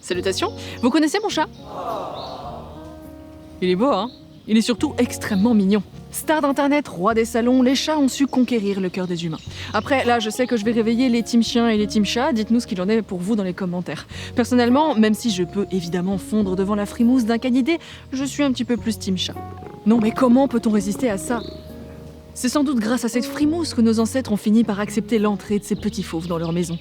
Salutations, vous connaissez mon chat? Il est beau, hein? Il est surtout extrêmement mignon. Star d'internet, roi des salons, les chats ont su conquérir le cœur des humains. Après, là, je sais que je vais réveiller les team chiens et les team chats, dites-nous ce qu'il en est pour vous dans les commentaires. Personnellement, même si je peux évidemment fondre devant la frimousse d'un canidé, je suis un petit peu plus team chat. Non mais comment peut-on résister à ça? C'est sans doute grâce à cette frimousse que nos ancêtres ont fini par accepter l'entrée de ces petits fauves dans leur maison.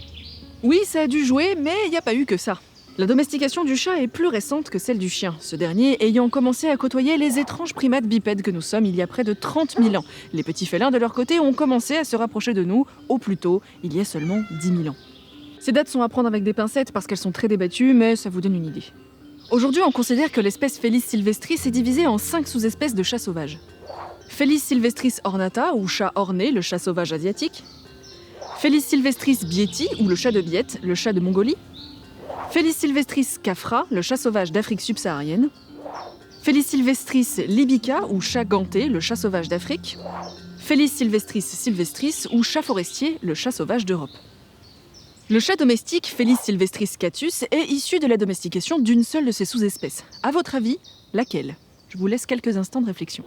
Oui, ça a dû jouer, mais il n'y a pas eu que ça. La domestication du chat est plus récente que celle du chien, ce dernier ayant commencé à côtoyer les étranges primates bipèdes que nous sommes il y a près de 30 000 ans. Les petits félins, de leur côté, ont commencé à se rapprocher de nous, au plus tôt, il y a seulement 10 000 ans. Ces dates sont à prendre avec des pincettes parce qu'elles sont très débattues, mais ça vous donne une idée. Aujourd'hui, on considère que l'espèce Felis sylvestris est divisée en 5 sous-espèces de chats sauvages. Felis sylvestris ornata, ou chat orné, le chat sauvage asiatique. Felis sylvestris bieti, ou le chat de Biette, le chat de Mongolie. Felis sylvestris cafra, le chat sauvage d'Afrique subsaharienne. Felis sylvestris libica, ou chat ganté, le chat sauvage d'Afrique. Felis sylvestris sylvestris, ou chat forestier, le chat sauvage d'Europe. Le chat domestique, Felis sylvestris catus, est issu de la domestication d'une seule de ces sous-espèces. À votre avis, laquelle? Je vous laisse quelques instants de réflexion.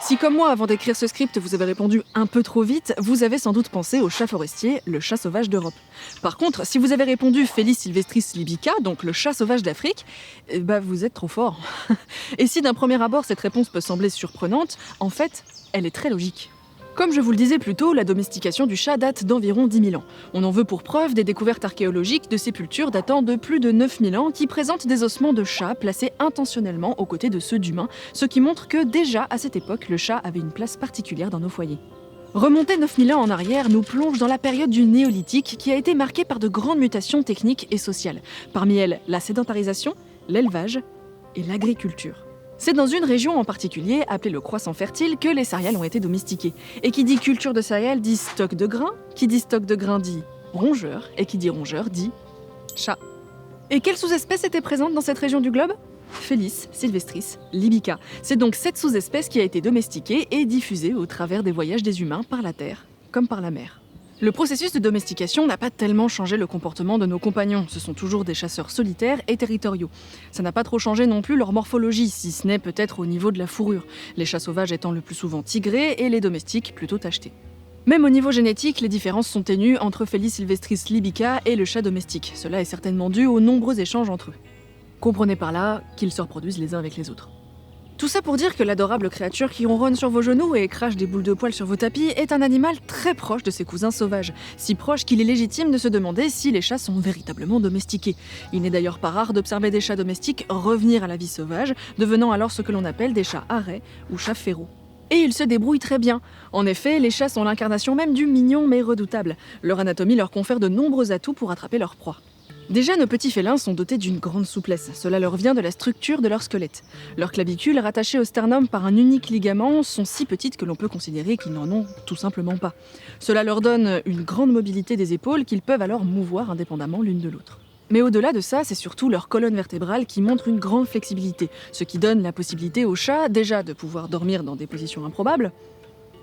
Si comme moi, avant d'écrire ce script, vous avez répondu un peu trop vite, vous avez sans doute pensé au chat forestier, le chat sauvage d'Europe. Par contre, si vous avez répondu Felis sylvestris libica, donc le chat sauvage d'Afrique, vous êtes trop fort. Et si d'un premier abord cette réponse peut sembler surprenante, en fait, elle est très logique. Comme je vous le disais plus tôt, la domestication du chat date d'environ 10 000 ans. On en veut pour preuve des découvertes archéologiques de sépultures datant de plus de 9 000 ans qui présentent des ossements de chats placés intentionnellement aux côtés de ceux d'humains, ce qui montre que déjà à cette époque, le chat avait une place particulière dans nos foyers. Remonter 9 000 ans en arrière nous plonge dans la période du néolithique qui a été marquée par de grandes mutations techniques et sociales. Parmi elles, la sédentarisation, l'élevage et l'agriculture. C'est dans une région en particulier, appelée le Croissant fertile, que les céréales ont été domestiquées. Et qui dit culture de céréales dit stock de grains, qui dit stock de grains dit rongeur, et qui dit rongeur dit chat. Et quelle sous-espèce était présente dans cette région du globe? Felis sylvestris libica. C'est donc cette sous-espèce qui a été domestiquée et diffusée au travers des voyages des humains par la terre, comme par la mer. Le processus de domestication n'a pas tellement changé le comportement de nos compagnons, ce sont toujours des chasseurs solitaires et territoriaux. Ça n'a pas trop changé non plus leur morphologie, si ce n'est peut-être au niveau de la fourrure, les chats sauvages étant le plus souvent tigrés et les domestiques plutôt tachetés. Même au niveau génétique, les différences sont ténues entre Felis sylvestris libica et le chat domestique, cela est certainement dû aux nombreux échanges entre eux. Comprenez par là qu'ils se reproduisent les uns avec les autres. Tout ça pour dire que l'adorable créature qui ronronne sur vos genoux et crache des boules de poils sur vos tapis est un animal très proche de ses cousins sauvages, si proche qu'il est légitime de se demander si les chats sont véritablement domestiqués. Il n'est d'ailleurs pas rare d'observer des chats domestiques revenir à la vie sauvage, devenant alors ce que l'on appelle des chats arrêts ou chats féraux. Et ils se débrouillent très bien. En effet, les chats sont l'incarnation même du mignon mais redoutable. Leur anatomie leur confère de nombreux atouts pour attraper leur proie. Déjà, nos petits félins sont dotés d'une grande souplesse. Cela leur vient de la structure de leur squelette. Leurs clavicules, rattachées au sternum par un unique ligament, sont si petites que l'on peut considérer qu'ils n'en ont tout simplement pas. Cela leur donne une grande mobilité des épaules qu'ils peuvent alors mouvoir indépendamment l'une de l'autre. Mais au-delà de ça, c'est surtout leur colonne vertébrale qui montre une grande flexibilité, ce qui donne la possibilité aux chats, déjà, de pouvoir dormir dans des positions improbables,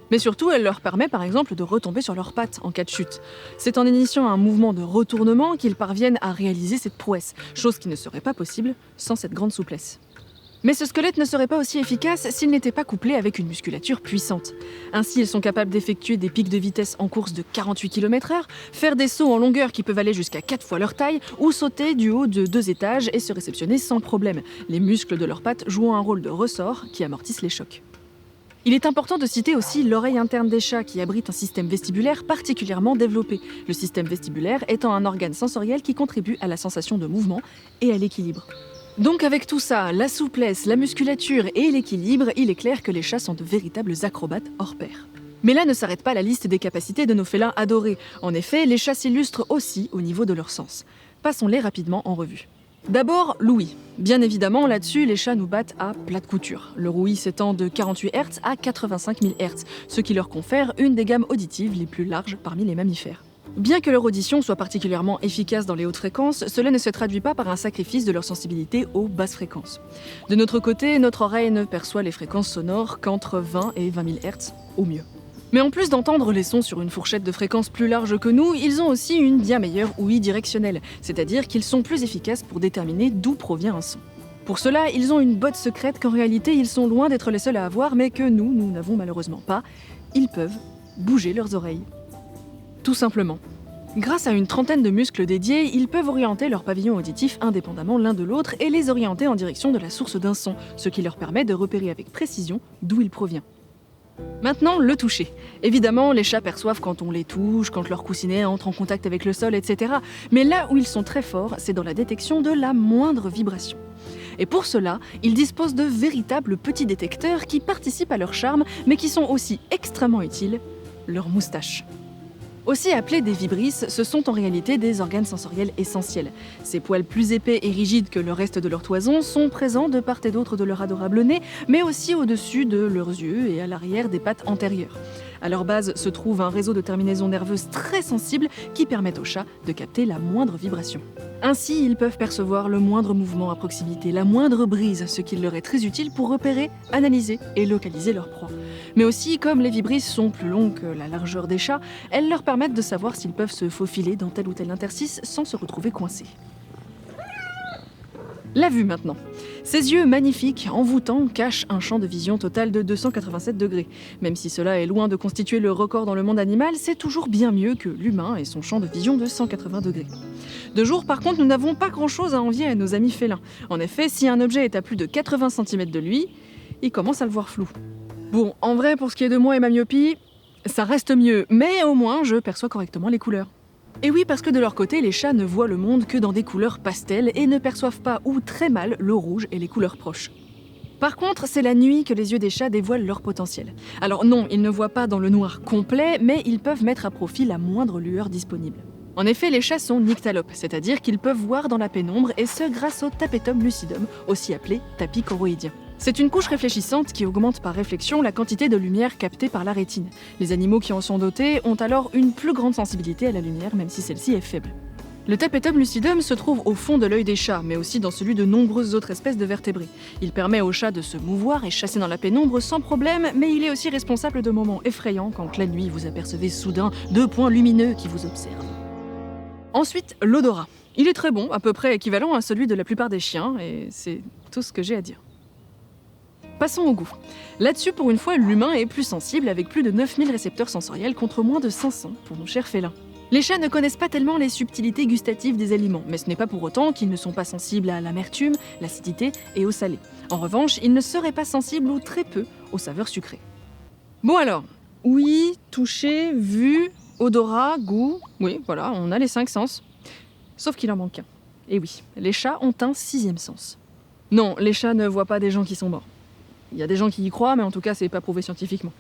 mais surtout, elle leur permet par exemple de retomber sur leurs pattes en cas de chute. C'est en initiant un mouvement de retournement qu'ils parviennent à réaliser cette prouesse, chose qui ne serait pas possible sans cette grande souplesse. Mais ce squelette ne serait pas aussi efficace s'il n'était pas couplé avec une musculature puissante. Ainsi, ils sont capables d'effectuer des pics de vitesse en course de 48 km/h, faire des sauts en longueur qui peuvent aller jusqu'à 4 fois leur taille, ou sauter du haut de 2 étages et se réceptionner sans problème, les muscles de leurs pattes jouant un rôle de ressort qui amortissent les chocs. Il est important de citer aussi l'oreille interne des chats qui abrite un système vestibulaire particulièrement développé, le système vestibulaire étant un organe sensoriel qui contribue à la sensation de mouvement et à l'équilibre. Donc avec tout ça, la souplesse, la musculature et l'équilibre, il est clair que les chats sont de véritables acrobates hors pair. Mais là ne s'arrête pas la liste des capacités de nos félins adorés. En effet, les chats s'illustrent aussi au niveau de leur sens. Passons-les rapidement en revue. D'abord, l'ouïe. Bien évidemment, là-dessus, les chats nous battent à plat de couture. Leur ouïe s'étend de 48 Hz à 85 000 Hz, ce qui leur confère une des gammes auditives les plus larges parmi les mammifères. Bien que leur audition soit particulièrement efficace dans les hautes fréquences, cela ne se traduit pas par un sacrifice de leur sensibilité aux basses fréquences. De notre côté, notre oreille ne perçoit les fréquences sonores qu'entre 20 et 20 000 Hz au mieux. Mais en plus d'entendre les sons sur une fourchette de fréquences plus large que nous, ils ont aussi une bien meilleure ouïe directionnelle, c'est-à-dire qu'ils sont plus efficaces pour déterminer d'où provient un son. Pour cela, ils ont une botte secrète qu'en réalité ils sont loin d'être les seuls à avoir, mais que nous n'avons malheureusement pas. Ils peuvent bouger leurs oreilles. Tout simplement. Grâce à une trentaine de muscles dédiés, ils peuvent orienter leur pavillon auditif indépendamment l'un de l'autre et les orienter en direction de la source d'un son, ce qui leur permet de repérer avec précision d'où il provient. Maintenant, le toucher. Évidemment, les chats perçoivent quand on les touche, quand leur coussinet entre en contact avec le sol, etc. Mais là où ils sont très forts, c'est dans la détection de la moindre vibration. Et pour cela, ils disposent de véritables petits détecteurs qui participent à leur charme, mais qui sont aussi extrêmement utiles, leurs moustaches. Aussi appelés des vibrisses, ce sont en réalité des organes sensoriels essentiels. Ces poils plus épais et rigides que le reste de leur toison sont présents de part et d'autre de leur adorable nez, mais aussi au-dessus de leurs yeux et à l'arrière des pattes antérieures. À leur base se trouve un réseau de terminaisons nerveuses très sensibles qui permettent aux chats de capter la moindre vibration. Ainsi, ils peuvent percevoir le moindre mouvement à proximité, la moindre brise, ce qui leur est très utile pour repérer, analyser et localiser leur proie. Mais aussi, comme les vibrisses sont plus longues que la largeur des chats, elles leur permettent de savoir s'ils peuvent se faufiler dans tel ou tel interstice sans se retrouver coincés. La vue maintenant. Ses yeux magnifiques, envoûtants, cachent un champ de vision total de 287 degrés. Même si cela est loin de constituer le record dans le monde animal, c'est toujours bien mieux que l'humain et son champ de vision de 180 degrés. De jour, par contre, nous n'avons pas grand-chose à envier à nos amis félins. En effet, si un objet est à plus de 80 cm de lui, il commence à le voir flou. Bon, en vrai, pour ce qui est de moi et ma myopie, ça reste mieux, mais au moins je perçois correctement les couleurs. Et oui, parce que de leur côté, les chats ne voient le monde que dans des couleurs pastel et ne perçoivent pas ou très mal le rouge et les couleurs proches. Par contre, c'est la nuit que les yeux des chats dévoilent leur potentiel. Alors non, ils ne voient pas dans le noir complet, mais ils peuvent mettre à profit la moindre lueur disponible. En effet, les chats sont nyctalopes, c'est-à-dire qu'ils peuvent voir dans la pénombre, et ce grâce au tapetum lucidum, aussi appelé tapis choroïdien. C'est une couche réfléchissante qui augmente par réflexion la quantité de lumière captée par la rétine. Les animaux qui en sont dotés ont alors une plus grande sensibilité à la lumière, même si celle-ci est faible. Le tapetum lucidum se trouve au fond de l'œil des chats, mais aussi dans celui de nombreuses autres espèces de vertébrés. Il permet aux chats de se mouvoir et chasser dans la pénombre sans problème, mais il est aussi responsable de moments effrayants quand la nuit vous apercevez soudain 2 points lumineux qui vous observent. Ensuite, l'odorat. Il est très bon, à peu près équivalent à celui de la plupart des chiens, et c'est tout ce que j'ai à dire. Passons au goût. Là-dessus, pour une fois, l'humain est plus sensible avec plus de 9000 récepteurs sensoriels contre moins de 500 pour nos chers félins. Les chats ne connaissent pas tellement les subtilités gustatives des aliments, mais ce n'est pas pour autant qu'ils ne sont pas sensibles à l'amertume, l'acidité et au salé. En revanche, ils ne seraient pas sensibles ou très peu aux saveurs sucrées. Bon alors, ouïe, toucher, vue, odorat, goût, oui, voilà, on a les 5 sens. Sauf qu'il en manque un. Et oui, les chats ont un 6e sens. Non, les chats ne voient pas des gens qui sont morts. Il y a des gens qui y croient, mais en tout cas, c'est pas prouvé scientifiquement.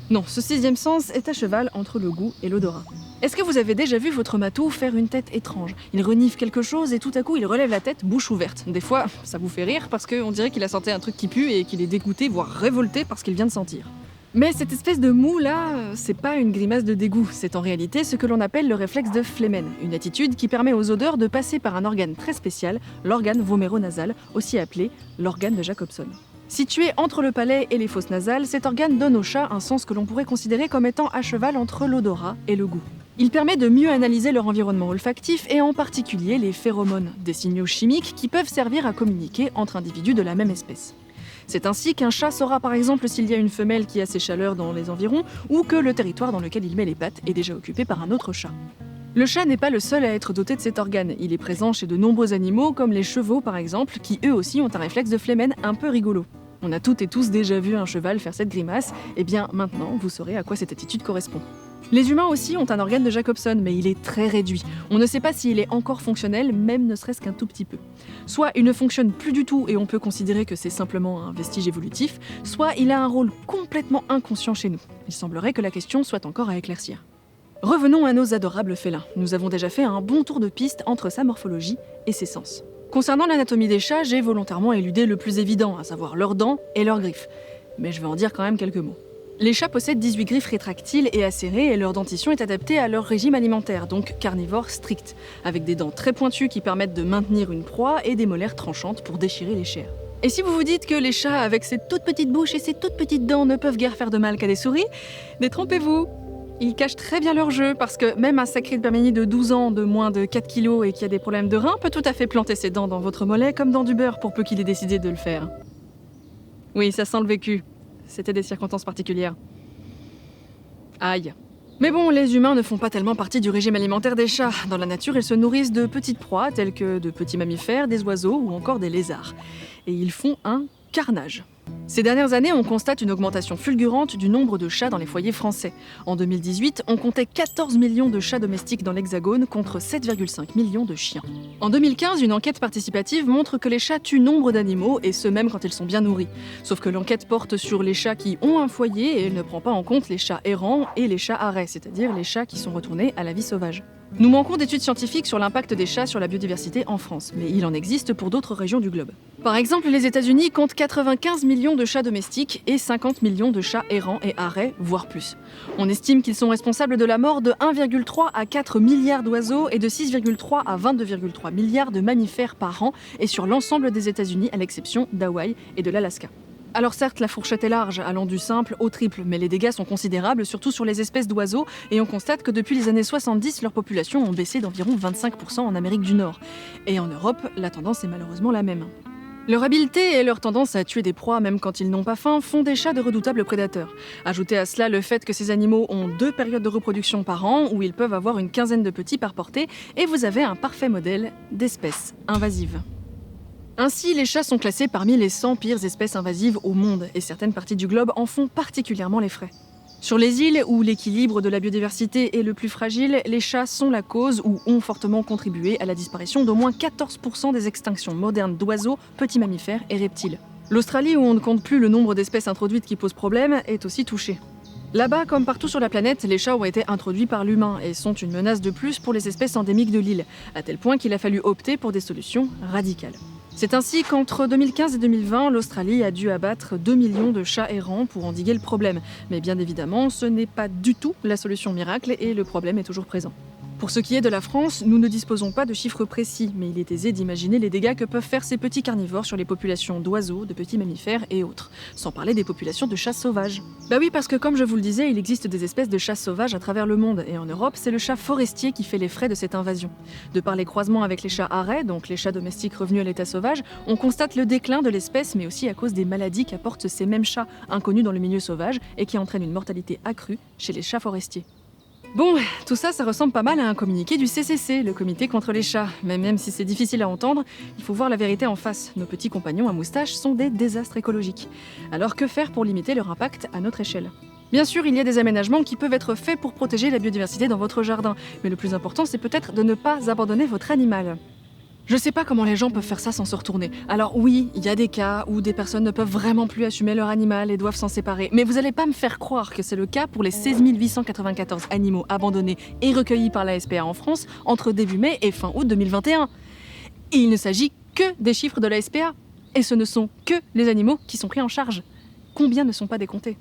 Non, ce 6e sens est à cheval entre le goût et l'odorat. Est-ce que vous avez déjà vu votre matou faire une tête étrange ? Il renifle quelque chose et tout à coup, il relève la tête, bouche ouverte. Des fois, ça vous fait rire parce qu'on dirait qu'il a senti un truc qui pue et qu'il est dégoûté, voire révolté par ce qu'il vient de sentir. Mais cette espèce de mou là, c'est pas une grimace de dégoût, c'est en réalité ce que l'on appelle le réflexe de Flehmen, une attitude qui permet aux odeurs de passer par un organe très spécial, l'organe voméronasal, aussi appelé l'organe de Jacobson. Situé entre le palais et les fosses nasales, cet organe donne au chat un sens que l'on pourrait considérer comme étant à cheval entre l'odorat et le goût. Il permet de mieux analyser leur environnement olfactif et en particulier les phéromones, des signaux chimiques qui peuvent servir à communiquer entre individus de la même espèce. C'est ainsi qu'un chat saura par exemple s'il y a une femelle qui a ses chaleurs dans les environs ou que le territoire dans lequel il met les pattes est déjà occupé par un autre chat. Le chat n'est pas le seul à être doté de cet organe, il est présent chez de nombreux animaux comme les chevaux par exemple, qui eux aussi ont un réflexe de Flehmen un peu rigolo. On a toutes et tous déjà vu un cheval faire cette grimace, et bien maintenant vous saurez à quoi cette attitude correspond. Les humains aussi ont un organe de Jacobson, mais il est très réduit. On ne sait pas s'il est encore fonctionnel, même ne serait-ce qu'un tout petit peu. Soit il ne fonctionne plus du tout et on peut considérer que c'est simplement un vestige évolutif, soit il a un rôle complètement inconscient chez nous. Il semblerait que la question soit encore à éclaircir. Revenons à nos adorables félins. Nous avons déjà fait un bon tour de piste entre sa morphologie et ses sens. Concernant l'anatomie des chats, j'ai volontairement éludé le plus évident, à savoir leurs dents et leurs griffes. Mais je vais en dire quand même quelques mots. Les chats possèdent 18 griffes rétractiles et acérées et leur dentition est adaptée à leur régime alimentaire, donc carnivore strict, avec des dents très pointues qui permettent de maintenir une proie et des molaires tranchantes pour déchirer les chairs. Et si vous vous dites que les chats avec ces toutes petites bouches et ces toutes petites dents ne peuvent guère faire de mal qu'à des souris, détrompez-vous. Ils cachent très bien leur jeu parce que même un sacré Birmanie de 12 ans, de moins de 4 kilos et qui a des problèmes de reins peut tout à fait planter ses dents dans votre mollet comme dans du beurre pour peu qu'il ait décidé de le faire. Oui, ça sent le vécu. C'était des circonstances particulières. Aïe. Mais bon, les humains ne font pas tellement partie du régime alimentaire des chats. Dans la nature, ils se nourrissent de petites proies telles que de petits mammifères, des oiseaux ou encore des lézards. Et ils font un carnage. Ces dernières années, on constate une augmentation fulgurante du nombre de chats dans les foyers français. En 2018, on comptait 14 millions de chats domestiques dans l'Hexagone contre 7,5 millions de chiens. En 2015, une enquête participative montre que les chats tuent nombre d'animaux, et ce même quand ils sont bien nourris. Sauf que l'enquête porte sur les chats qui ont un foyer et elle ne prend pas en compte les chats errants et les chats arrêts, c'est-à-dire les chats qui sont retournés à la vie sauvage. Nous manquons d'études scientifiques sur l'impact des chats sur la biodiversité en France, mais il en existe pour d'autres régions du globe. Par exemple, les États-Unis comptent 95 millions de chats domestiques et 50 millions de chats errants et arrêts, voire plus. On estime qu'ils sont responsables de la mort de 1,3 à 4 milliards d'oiseaux et de 6,3 à 22,3 milliards de mammifères par an, et sur l'ensemble des États-Unis à l'exception d'Hawaï et de l'Alaska. Alors certes, la fourchette est large, allant du simple au triple, mais les dégâts sont considérables, surtout sur les espèces d'oiseaux, et on constate que depuis les années 70, leurs populations ont baissé d'environ 25% en Amérique du Nord. Et en Europe, la tendance est malheureusement la même. Leur habileté et leur tendance à tuer des proies même quand ils n'ont pas faim font des chats de redoutables prédateurs. Ajoutez à cela le fait que ces animaux ont 2 périodes de reproduction par an, où ils peuvent avoir une quinzaine de petits par portée, et vous avez un parfait modèle d'espèce invasive. Ainsi, les chats sont classés parmi les 100 pires espèces invasives au monde, et certaines parties du globe en font particulièrement les frais. Sur les îles où l'équilibre de la biodiversité est le plus fragile, les chats sont la cause ou ont fortement contribué à la disparition d'au moins 14% des extinctions modernes d'oiseaux, petits mammifères et reptiles. L'Australie, où on ne compte plus le nombre d'espèces introduites qui posent problème, est aussi touchée. Là-bas, comme partout sur la planète, les chats ont été introduits par l'humain et sont une menace de plus pour les espèces endémiques de l'île, à tel point qu'il a fallu opter pour des solutions radicales. C'est ainsi qu'entre 2015 et 2020, l'Australie a dû abattre 2 millions de chats errants pour endiguer le problème. Mais bien évidemment, ce n'est pas du tout la solution miracle et le problème est toujours présent. Pour ce qui est de la France, nous ne disposons pas de chiffres précis, mais il est aisé d'imaginer les dégâts que peuvent faire ces petits carnivores sur les populations d'oiseaux, de petits mammifères et autres, sans parler des populations de chats sauvages. Bah oui, parce que comme je vous le disais, il existe des espèces de chats sauvages à travers le monde, et en Europe, c'est le chat forestier qui fait les frais de cette invasion. De par les croisements avec les chats arrêts, donc les chats domestiques revenus à l'état sauvage, on constate le déclin de l'espèce, mais aussi à cause des maladies qu'apportent ces mêmes chats inconnus dans le milieu sauvage et qui entraînent une mortalité accrue chez les chats forestiers. Bon, tout ça, ça ressemble pas mal à un communiqué du CCC, le comité contre les chats. Mais même si c'est difficile à entendre, il faut voir la vérité en face. Nos petits compagnons à moustache sont des désastres écologiques. Alors que faire pour limiter leur impact à notre échelle ? Bien sûr, il y a des aménagements qui peuvent être faits pour protéger la biodiversité dans votre jardin. Mais le plus important, c'est peut-être de ne pas abandonner votre animal. Je sais pas comment les gens peuvent faire ça sans se retourner. Alors oui, il y a des cas où des personnes ne peuvent vraiment plus assumer leur animal et doivent s'en séparer. Mais vous allez pas me faire croire que c'est le cas pour les 16 894 animaux abandonnés et recueillis par la SPA en France entre début mai et fin août 2021. Et il ne s'agit que des chiffres de la SPA. Et ce ne sont que les animaux qui sont pris en charge. Combien ne sont pas décomptés ?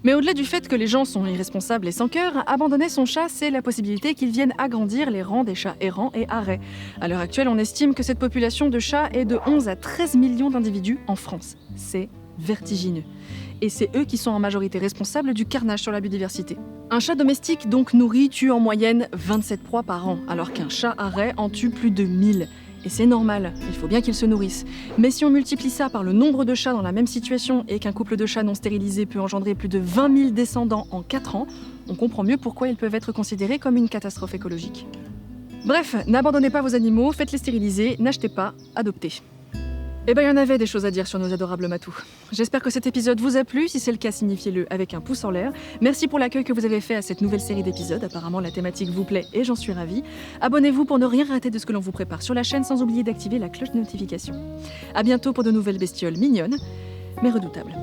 Mais au-delà du fait que les gens sont irresponsables et sans cœur, abandonner son chat, c'est la possibilité qu'il vienne agrandir les rangs des chats errants et arrêts. À l'heure actuelle, on estime que cette population de chats est de 11 à 13 millions d'individus en France. C'est vertigineux. Et c'est eux qui sont en majorité responsables du carnage sur la biodiversité. Un chat domestique donc nourri tue en moyenne 27 proies par an, alors qu'un chat arrêt en tue plus de 1000. Et c'est normal, il faut bien qu'ils se nourrissent. Mais si on multiplie ça par le nombre de chats dans la même situation et qu'un couple de chats non stérilisés peut engendrer plus de 20 000 descendants en 4 ans, on comprend mieux pourquoi ils peuvent être considérés comme une catastrophe écologique. Bref, n'abandonnez pas vos animaux, faites-les stériliser, n'achetez pas, adoptez. Eh ben, il y en avait des choses à dire sur nos adorables matous. J'espère que cet épisode vous a plu. Si c'est le cas, signifiez-le avec un pouce en l'air. Merci pour l'accueil que vous avez fait à cette nouvelle série d'épisodes. Apparemment, la thématique vous plaît et j'en suis ravie. Abonnez-vous pour ne rien rater de ce que l'on vous prépare sur la chaîne, sans oublier d'activer la cloche de notification. À bientôt pour de nouvelles bestioles mignonnes, mais redoutables.